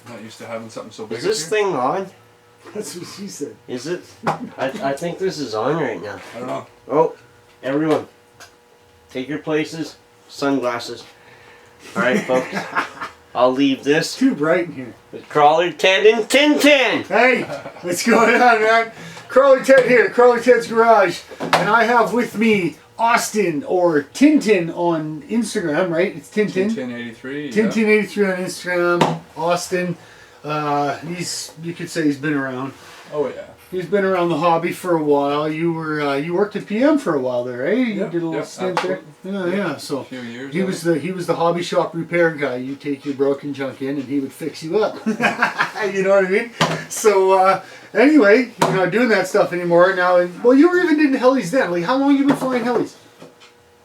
Not used to having something so big. Is this thing on? That's what she said. Is it? I think this is on right now. I don't know. Oh, everyone, take your places. Sunglasses. All right, folks. I'll leave this Too bright in here. with Crawler Ted and Tintin. Hey, what's going on, man? Crawler Ted here, Crawler Ted's Garage, and I have with me Austin, or Tintin on Instagram, right? It's Tintin. Tintin83. Tintin83 on Instagram. Austin, you could say he's been around. Oh yeah. He's been around the hobby for a while. You were you worked at PM for a while there, eh? You Yeah, did a little stint absolutely. there. Yeah. So A few years. he was the hobby shop repair guy. You take your broken junk in, and he would fix you up. You know what I mean? So anyway, you're not doing that stuff anymore now. And well, you were even in helis then. Like, how long you been flying helis?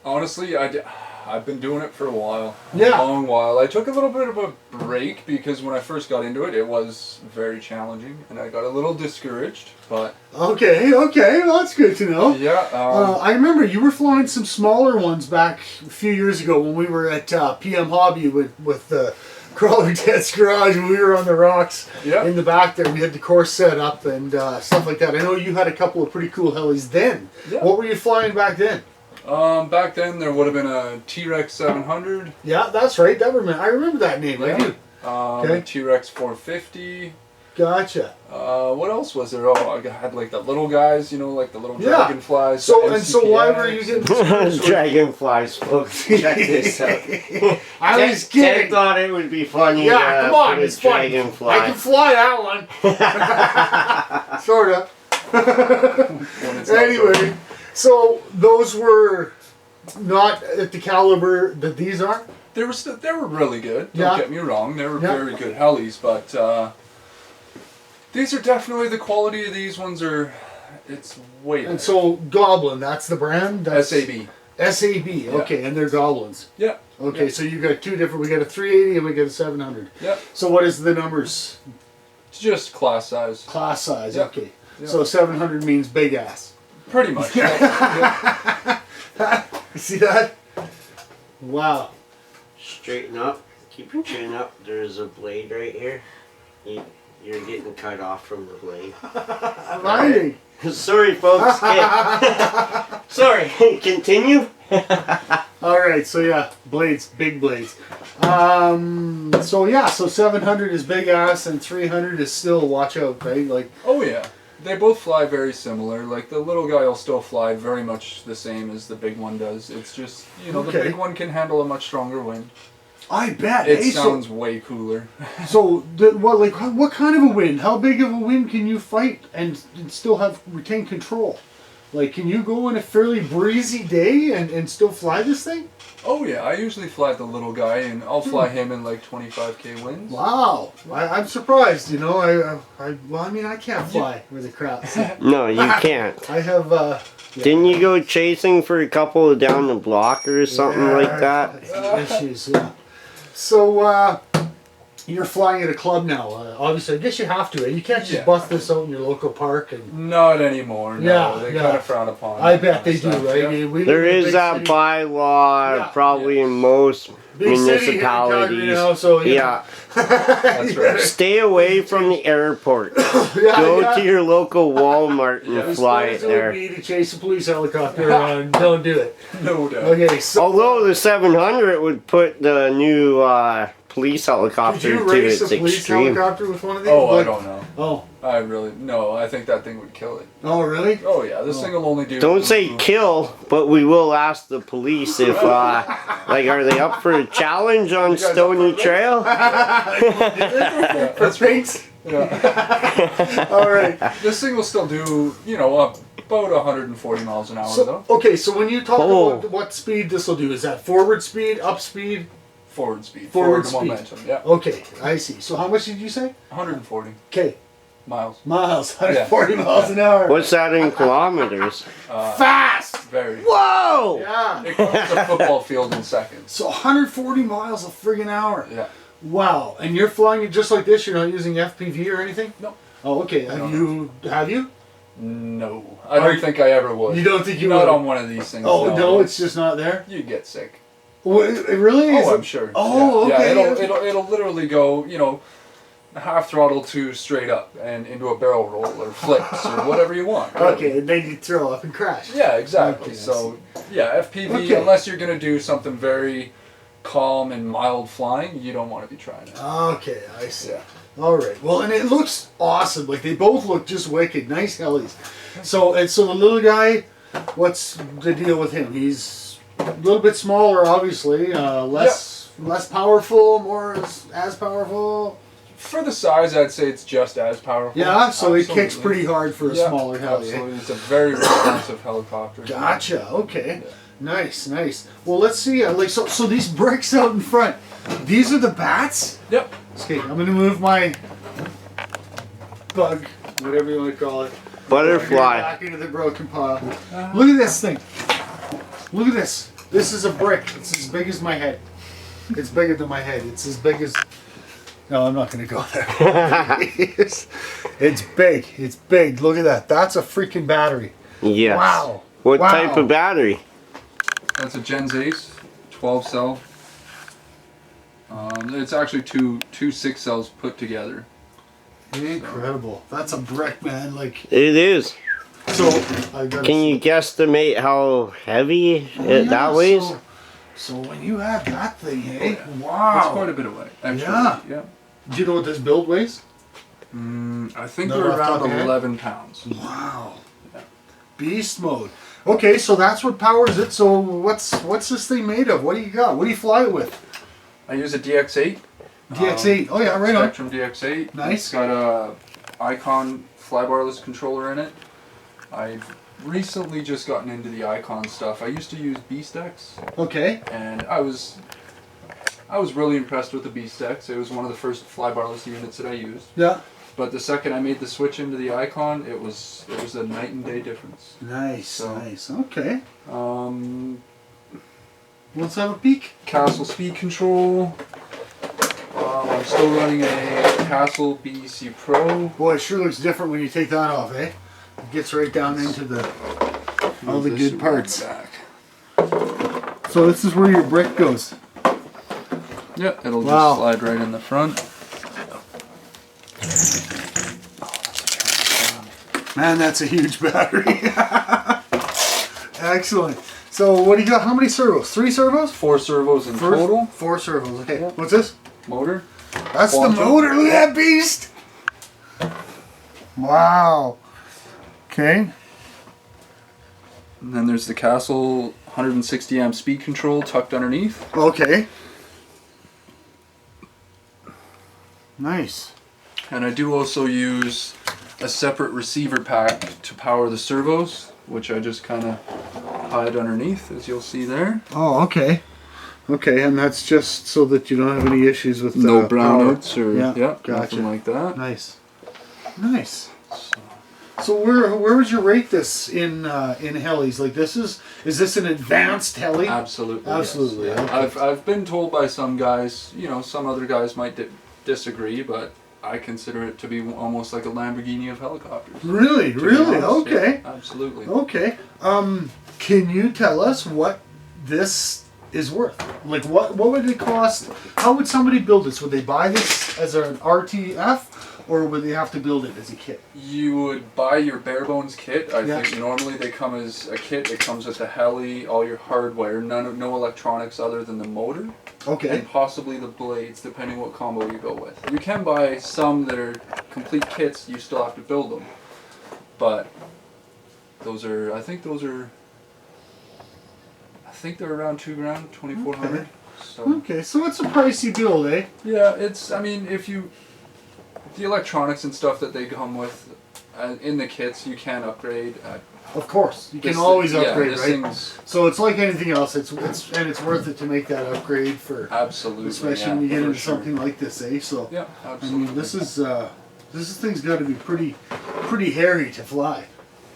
Honestly, I've been doing it for a while. Yeah. A long while. I took a little bit of a break because when I first got into it, it was very challenging, and I got a little discouraged. But Okay, well that's good to know. yeah. I remember you were flying some smaller ones back a few years ago when we were at PM Hobby with Crawler Ted's Garage, and we were on the rocks in the back there. We had the course set up and stuff like that. I know you had a couple of pretty cool helis then. Yeah. What were you flying back then? Back then there would have been a T-Rex 700. Yeah, that's right. I remember that name. I do. A T-Rex 450. Gotcha. What else was there? Oh, I had like the little guys, you know, like the little dragonflies. So the why were you MCPX. getting Dragonflies, folks. Check this out. I was Ted kidding. thought it would be funny. Yeah, come on, put a it's fun. dragonfly. I can fly that one. Sort of. When it's not Anyway, so those were not at the caliber that these are? they were really good. Yeah. Don't get me wrong. They were very good helis, but these are definitely the quality of these ones are. It's way better. And so Goblin, that's the brand? That's SAB. SAB, okay, and they're Goblins. Yeah. Okay, Yeah. so you got two different, we got a 380 and we got a 700. Yeah. So what is the numbers? It's just class size. Class size, Yeah. okay. Yeah. So 700 means big ass. Pretty much. Yeah. You see that? Wow. Straighten up. Keep your chin up. There's a blade right here. You're getting cut off from the blade. I'm hiding. Sorry, folks. Sorry. Continue. Alright, so yeah, blades, big blades. So yeah, so 700 is big ass and 300 is still watch out, right? Like, Oh yeah. They both fly very similar. Like the little guy will still fly very much the same as the big one does. It's just, you know, Okay. the big one can handle a much stronger wind. I bet. It eh? sounds way cooler. So what kind of a wind? How big of a wind can you fight and still retain control? Like, can you go on a fairly breezy day and still fly this thing? Oh yeah, I usually fly the little guy, and I'll fly him in like 25k winds. Wow, I'm surprised. You know, I mean, I can't fly with a crap. So No, you can't. I have. Yeah. Didn't you go chasing for a couple down the block or something like that? Issues, yeah. So you're flying at a club now. Obviously, I guess you have to. You can't just bust this out in your local park and. Not anymore. No, Yeah, they yeah. kind of frown upon. I that bet kind they of do, stuff, right? yeah. We There live in a is big that city. bylaw Yeah. probably in most Big city here in Calgary municipalities. now, so Yeah. That's right. Stay away from the airport. Yeah, Go yeah. to your local Walmart and Yeah. fly As it fun as there. would be to chase a police helicopter around, don't do it. No doubt. Okay, so Although the 700 would put the new police could helicopter you to race a its police extreme. helicopter with one of these? Oh, I Like- don't know. Oh, I really no. I think that thing would kill it. oh, really? Oh yeah, this thing will only do. Don't say kill, but we will ask the police if, like, are they up for a challenge on guys up Stony for a Trail? Yeah, For pinks? yeah. All right. This thing will still do, you know, about 140 miles an hour So, though. okay, so when you talk Oh. about what speed this will do, is that forward speed, up speed? Forward speed. Forward Forward speed. momentum. Yeah. Okay, I see. So how much did you say? 140 Okay, miles. miles, 140 miles an hour. What's that in kilometers? Fast! Very. Whoa! Yeah. It covers a football field in seconds. So 140 miles a friggin' hour. Yeah. Wow. And you're flying it just like this? You're not using FPV or anything? No. Oh, okay. Have you? No. I don't think I ever would. You don't think you Not would? on one of these things. Oh, no, it's just not there? You get sick. Well, it really is? Oh, I'm sure. Oh, yeah. okay. Yeah, it'll literally go, you know, half throttle to straight up and into a barrel roll or flips or whatever you want. Really. Okay, and then you throw up and crash. Yeah, exactly. Okay, So yeah, FPV, Okay. unless you're gonna do something very calm and mild flying, you don't want to be trying it. Okay, I see. Yeah. All right. Well, and it looks awesome. Like they both look just wicked. Nice helis. So the little guy, what's the deal with him? He's a little bit smaller, obviously. Less powerful, more as powerful. For the size, I'd say it's just as powerful. Yeah. So it kicks Absolutely. pretty hard for a smaller heli. Absolutely, it's a very responsive helicopter. Gotcha. Okay. Yeah. Nice. Well, let's see. So these bricks out in front. These are the bats. Yep. Okay, I'm gonna move my bug, whatever you want to call it. Butterfly. Back into the broken pile. Look at this thing. Look at this. This is a brick. It's as big as my head. It's bigger than my head. It's as big as. No, I'm not gonna go there. it's big. It's big. Look at that. That's a freaking battery. Yes. Wow. What Wow. type of battery? That's a Gens Ace, 12 cell. It's actually two 6 cells put together. Incredible. That's a brick, man. Like It is. so. I gotta Can you guesstimate how heavy that weighs? So when you have that thing, hey, That's wow. quite a bit of weight. Actually. Yeah. Do you know what this build weighs? I think No, they're off the top around of your head? 11 pounds. Wow. Yeah. Beast mode. Okay, so that's what powers it. So what's this thing made of? What do you got? What do you fly it with? I use a DX8. DX8. Oh yeah, right on. Spectrum DX8. Nice. It's got a Icon flybarless controller in it. I've recently just gotten into the Icon stuff. I used to use BeastX, Okay. and I was really impressed with the BeastX. It was one of the first flybarless units that I used. Yeah. But the second I made the switch into the Icon, it was a night and day difference. Nice. So- Nice. Okay. Let's have a peek. Castle speed control. I'm still running a Castle BEC Pro. Boy, it sure looks different when you take that off, eh? It gets right down into all the This good is parts. back. So this is where your brick goes. Yep, it'll Wow. just slide right in the front. Man, that's a huge battery. Excellent. So what do you got? How many servos? 3 servos? 4 servos in total. 4 servos. Okay. Yep. What's this? Motor. That's Quantum. the motor. Look at that beast. Wow. Okay. And then there's the Castle 160 amp speed control tucked underneath. Okay. Nice. And I do also use a separate receiver pack to power the servos, which I just kind of hide underneath, as you'll see there. Oh, okay. Okay, and that's just so that you don't have any issues with No power. brownouts or Gotcha. nothing like that. Nice. Nice. So where would you rate this in helis? Like is this an advanced heli? Absolutely. Absolutely, Yes. Yeah. okay. I've been told by some guys, some other guys might disagree, but I consider it to be almost like a Lamborghini of helicopters. Really? To be Really? honest, Okay. yeah, absolutely. Okay. Can you tell us what this is worth? Like what would it cost? How would somebody build this? Would they buy this as an RTF or would they have to build it as a kit? You would buy your bare bones kit. I Yeah. think normally they come as a kit. It comes with the heli, all your hardware, no electronics other than the motor, Okay. and possibly the blades, depending what combo you go with. You can buy some that are complete kits. You still have to build them, but I think they're around $2,000, $2,400. Okay. So Okay, so it's a pricey build, eh? yeah, the electronics and stuff that they come with in the kits, you can upgrade. Of course, you can This- always yeah, upgrade, this right? thing's So it's like anything else. It's worth it to make that upgrade for, absolutely, especially yeah, when you get for into sure. something like this, eh? So Yeah, I absolutely. mean, this thing's got to be pretty hairy to fly.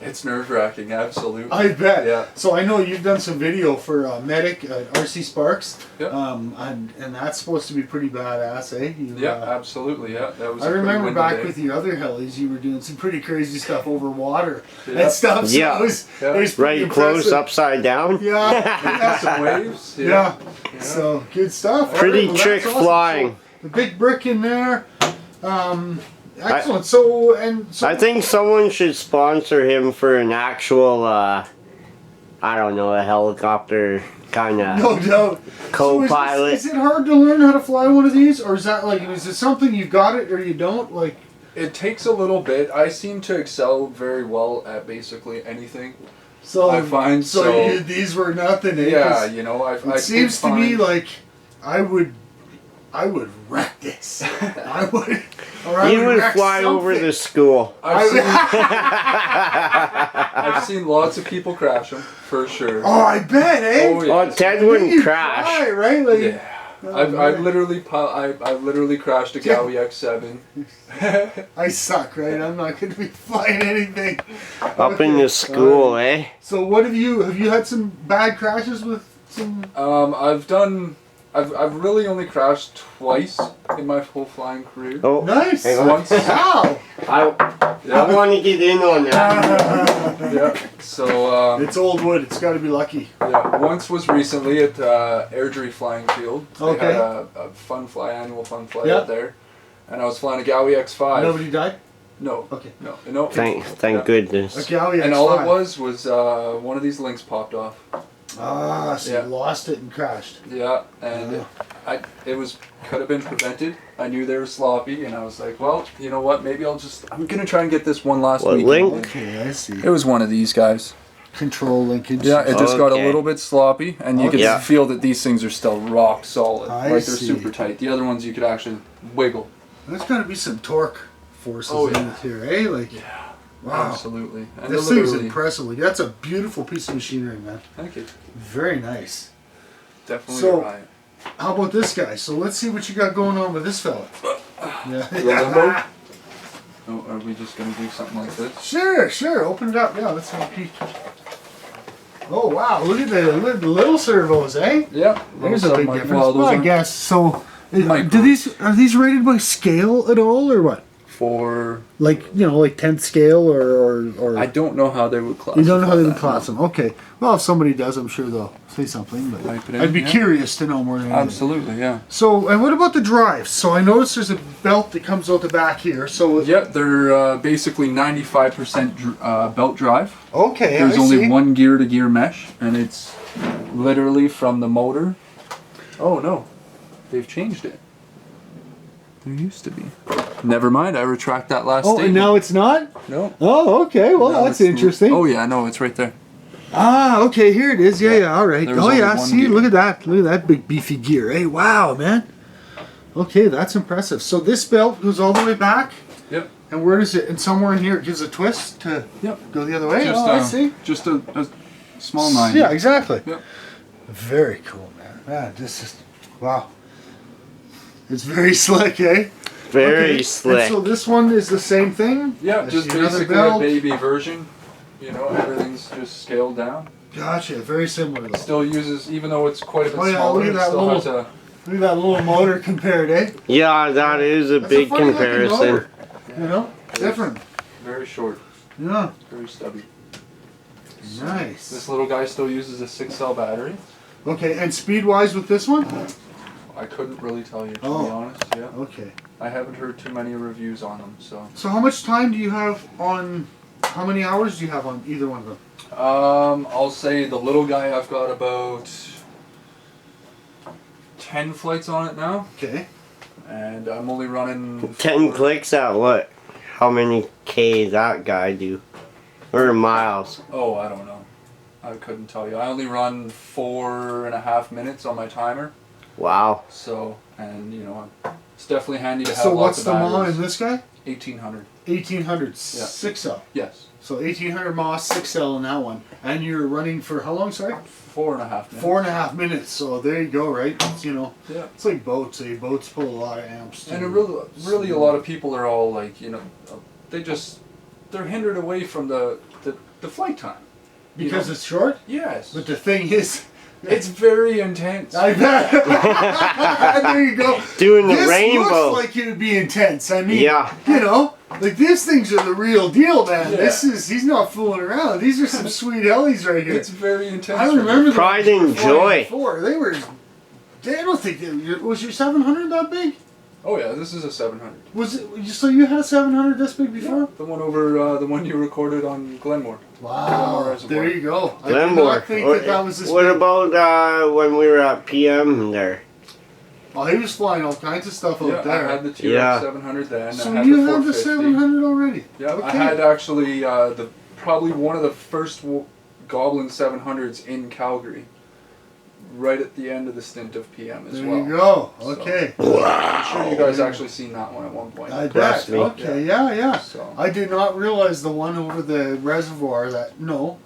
It's nerve-wracking, absolutely. I bet. Yeah. So I know you've done some video for Medic RC Sparks. Yep. And that's supposed to be pretty badass, eh? Yeah, absolutely. Yeah, that was. I a pretty remember windy back day. with your other helis, you were doing some pretty crazy stuff over water Yeah. and stuff. So Yeah. it was pretty Right close, impressive. upside down. Yeah. Yeah, some waves. Yeah. So good stuff. Pretty Alright, well, trick that's awesome. flying. So, the big brick in there. Excellent. So I think someone should sponsor him for an actual, I don't know, a helicopter kind of no doubt. co-pilot. So is it hard to learn how to fly one of these, or is that like, is it something you got it or you don't? Like, It takes a little bit. I seem to excel very well at basically anything. so I find these were nothing. Eh? Yeah, 'Cause you know, it seems to me like I would wreck this. I would. Or I You would wreck fly over something. the school. I've seen lots of people crash them for sure. Oh, I bet, eh? Oh, yeah. Oh, Ted wouldn't You crash. fly, right? Like, Yeah. oh, I've man. literally crashed a Galway X7. I suck, right? I'm not going to be flying anything. Up in the school, eh? So what have you had some bad crashes with some? I've really only crashed twice in my whole flying career. Oh, Nice. hang on. Once, Wow. I want to get in on that. yeah. So It's old wood. It's got to be lucky. yeah, once was recently at Airdrie Flying Field. They Okay. had a annual fun fly Yeah. out there, and I was flying a Galway X5. Nobody died. No. Okay. No. Thank Yeah. goodness. Okay. Oh yeah. And all it was one of these links popped off. Ah, so Yeah. you lost it and crashed. Yeah, and it could have been prevented. I knew they were sloppy, and I was like, well, you know what? Maybe I'm gonna try and get this one last What week. link? Okay, I see. It was one of these guys. Control linkage. Yeah, it just got a Okay. little bit sloppy, and you could Yeah. feel that these things are still rock solid. I Like they're see. super tight. The other ones you could actually wiggle. There's got to be some torque forces Oh, in yeah. it here, eh? Like, wow. Absolutely. And This thing's literally, impressive. Like, that's a beautiful piece of machinery, man. thank you. Very nice. Definitely So- right. How about this guy? So let's see what you got going on with this fella. The Yeah. limbo? Oh, are we just gonna do something like this? Sure. Open it up. Yeah, let's have a peek. Oh wow! Look at the little servos, eh? Yeah. There's a big difference. Well, Well, those I are guess so. Micro. Are these rated by scale at all, or what? for. Like like 10th scale or I don't know how they would classify. you don't know how they would that, class them. Okay. Well, if somebody does, I'm sure they'll say something. But Type it in, I'd be yeah. curious to know more than anything. Absolutely, yeah. So, and what about the drives? So I noticed there's a belt that comes out the back here. So Yeah, they're basically 95% belt drive. okay, There's I only see. one gear-to-gear mesh, and it's literally from the motor. Oh no, they've changed it. There used to be. Never mind, I retract that last Oh, statement. and now it's not. No. Oh, okay. Well, Now that's it's- interesting. Oh yeah, no, it's right there. Ah, okay. Here it is. Yeah. All right. There's Oh only yeah. one See, gear. look at that. Look at that big beefy gear. Hey, wow, man. Okay, that's impressive. So this belt goes all the way back, Yep. and where does it? And somewhere in here it gives a twist to Yep. go the other way. Just, I see. Just a small 9. Yeah, exactly. Yep. Very cool, man. Man, this is wow. It's very slick, eh? Very Okay, slick. And so this one is the same thing. Yeah, I just see another basically belt. a baby version. You know, everything's just scaled down. Gotcha. Very similar. Though. Still uses, even though it's quite a bit Oh, yeah, smaller, look at it that still little- has a. Look at that little motor compared, eh? Yeah, that is a That's big funny looking comparison. motor, You know, different. Very short, Yeah. very stubby. This Nice. little guy still uses a 6-cell battery. Okay, and speed-wise with this one? I couldn't really tell you, to Oh. be honest. Yeah, Okay. I haven't heard too many reviews on them, so. So how much time do you have on? How many hours do you have on either one of them? I'll say the little guy, I've got about 10 flights on it now, Okay. and I'm only running 10 4 clicks at what? How many K that guy do? Or miles? Oh, I don't know. I couldn't tell you. I only run 4.5 minutes on my timer. Wow. So, and you know, it's definitely handy to have So lots what's of the mile batteries. in this guy? 1800. 1800 Yeah. 6L. Yes. So 1800 Moss 6L in that one, and you're running for how long? Sorry, 4.5 minutes. 4.5 minutes. So there you go, right? It's, Yeah. it's like boats. Eh? Boats pull a lot of amps. And too. really, a lot of people are all like, they're hindered away from the flight time. You because know? it's short. Yes. But the thing is, It's very intense. I bet. There you go. Doing the this rainbow. looks like it would be intense. I mean, Yeah. like these things are the real deal, man. Yeah. He's not fooling around. These are some sweet helis right here. It's very intense. I remember the Pride ones we and were flying joy. Before. They were. I don't think was your 700 that big? Oh yeah, this is a 700. Was it so? You had a 700 this big before? The one over the one you recorded on Glenmore. Wow. There you go. I did Glenmore. not think that was this What big. about when we were at PM there? Oh, he was flying all kinds of stuff out I there. had the TRX Yeah. 700 then. So I had you the had the 450. 700 already? Yeah, Okay. I had actually probably one of the first Goblin 700s in Calgary, right at the end of the stint of PM as There well. you go. So, Okay. I'm sure you guys actually seen that one at one point. I Bless bet. me. Okay, yeah. So, I did not realize the one over the reservoir that, no,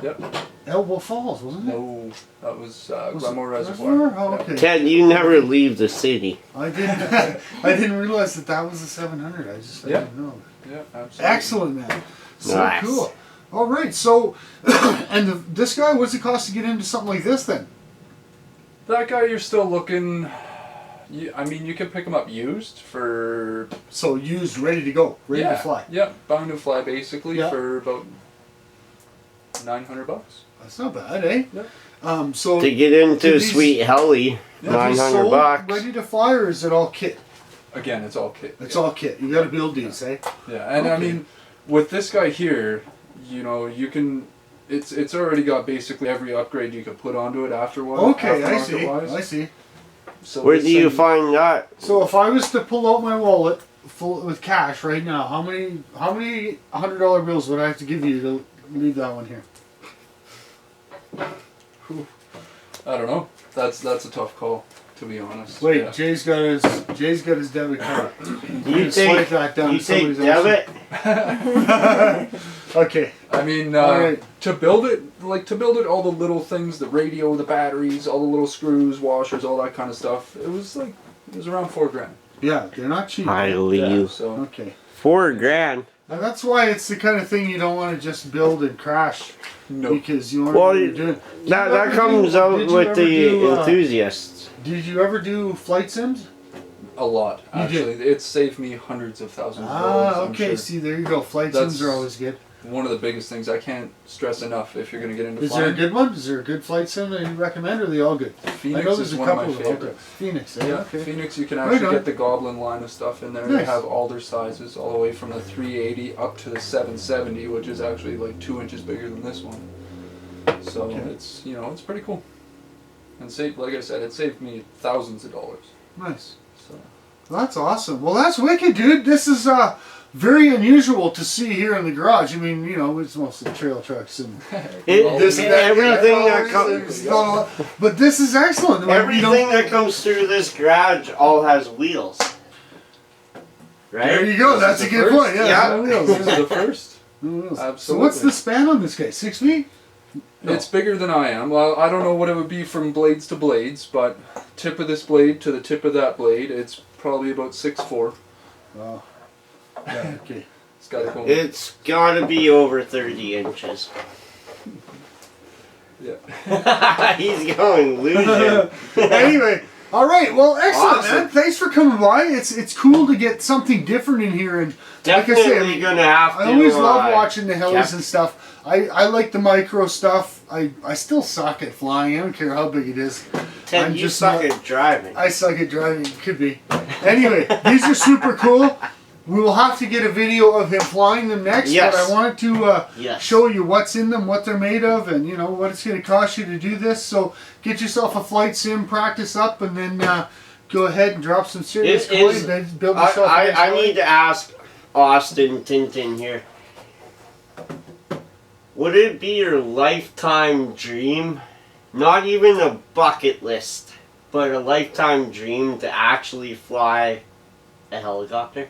yep. Elbow Falls, wasn't it? No, that was Was Glenmore it Reservoir. Oh, Yeah. okay. Ted, you never leave the city. I didn't. I didn't realize that was a 700. I didn't know. Yeah, absolutely. Excellent, man. So Nice. cool. All right. So, and this guy, what's it cost to get into something like this then? That guy, you're still looking. I mean, you can pick him up used for. So used, ready to go, ready to fly. Yeah, bound to fly basically Yeah. for about $900. That's not bad, eh? Yeah. So To get into these- Sweet Heli, are these 900 sold, bucks. ready to fly, or is it all kit? Again, it's all kit. It's all kit. You got to build these, eh? Yeah, and I Okay. mean, with this guy here, you know, you can. It's already got basically every upgrade you could put onto it afterwards. Okay, I see. aftermarket-wise. I see. So Where this do you thing- find that? So if I was to pull out my wallet full with cash right now, how many $100 bills would I have to give you to leave that one here? I don't know. That's a tough call, to be honest. Wait, Yeah. Jay's got his debit card. You Swipe take, that down you to take somebody's debit? Okay. I mean, Alright. to build it, all the little things, the radio, the batteries, all the little screws, washers, all that kind of stuff. It was around $4,000. Yeah, they're not cheap. I Yeah, leave. so Okay. $4,000. And that's why it's the kind of thing you don't want to just build and crash. no. Because you want Well, to do it. That comes out with the enthusiasts. Did you ever do flight sims? A lot, You actually. It saved me hundreds of thousands of Ah, dollars. I'm okay. sure. See, there you go. Flight That's- sims are always good. One of the biggest things I can't stress enough if you're going to get into Is there a flying. good one? Is there a good flight sim that you recommend, or are they all good? Phoenix I know there's is a one of couple my of them. favorites. Phoenix, eh? Yeah, Okay. Phoenix, you can Right actually on. get the Goblin line of stuff in there. They Nice. have all their sizes, all the way from the 380 up to the 770, which is actually like 2 inches bigger than this one. So Okay. it's it's pretty cool. And like I said, it saved me thousands of dollars. Nice. So Well, that's awesome. Well, that's wicked, dude. This is very unusual to see here in the garage. I mean, it's mostly trail trucks and Everything that comes, but this is excellent. Like, everything that comes through this garage all has wheels. There Right? you go. This That's is a the good first. point. Yeah. Yeah. no wheels. this is the first. No wheels. So Absolutely. what's the span on this guy? 6 feet? No. It's bigger than I am. Well, I don't know what it would be from blades to blades, but tip of this blade to the tip of that blade, it's probably about 6'4". Oh. Yeah, okay. It's got to go. It's gotta be over 30 inches. Yeah. He's going losing. Anyway, all right. Well, excellent, Awesome. man. Thanks for coming by. It's cool to get something different in here, and Definitely like I say, gonna have to. I always love watching the helis Cap- and stuff. I like the micro stuff. I still suck at flying. I don't care how big it is. Ted, I'm you just suck not- at driving. I suck at driving. Could be. Anyway, these are super cool. We will have to get a video of him flying them next. Yes. But I wanted to Yes. show you what's in them, what they're made of, and what it's going to cost you to do this. So get yourself a flight sim, practice up, and then go ahead and drop some serious coin. Then build yourself a nice I plane. need to ask Austin Tintin here. Would it be your lifetime dream, not even a bucket list, but a lifetime dream to actually fly a helicopter?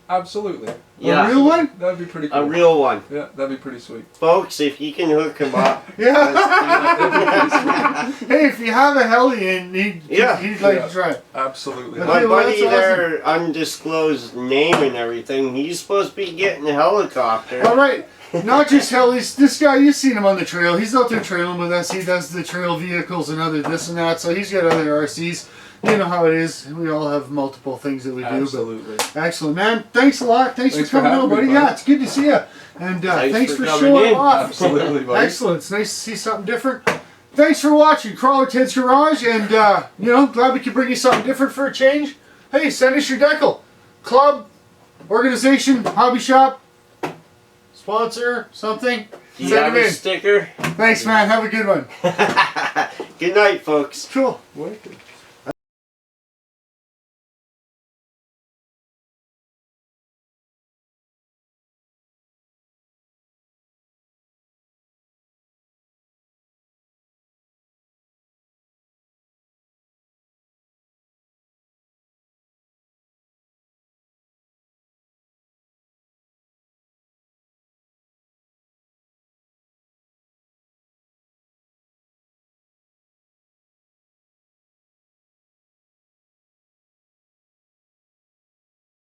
Absolutely. Yeah. A real one? That'd be pretty cool. A real one. Yeah, that'd be pretty sweet. Folks, if you can hook him up. Yeah. That'd be pretty sweet. Hey, if you have a heli and he'd like Yeah. to try it. Absolutely. Okay, My well, buddy that's there, undisclosed name and everything, he's supposed to be getting a helicopter. All right. Not just helis. This guy, you've seen him on the trail. He's out there trailing with us. He does the trail vehicles and other this and that. So he's got other RCs. You know how it is. We all have multiple things that we do. Absolutely. But excellent, man. Thanks a lot. Thanks for Thanks for coming having over, me, buddy. buddy. Yeah, it's good to see you. And thanks for coming showing in. off. Absolutely, buddy. Excellent. It's nice to see something different. Thanks for watching Crawler Ted's Garage. And, glad we could bring you something different for a change. hey, send us your decal. Club, organization, hobby shop, sponsor, something. Do you Send have them a in. sticker? Thanks, man. Have a good one. Good night, folks. Cool. Wicked.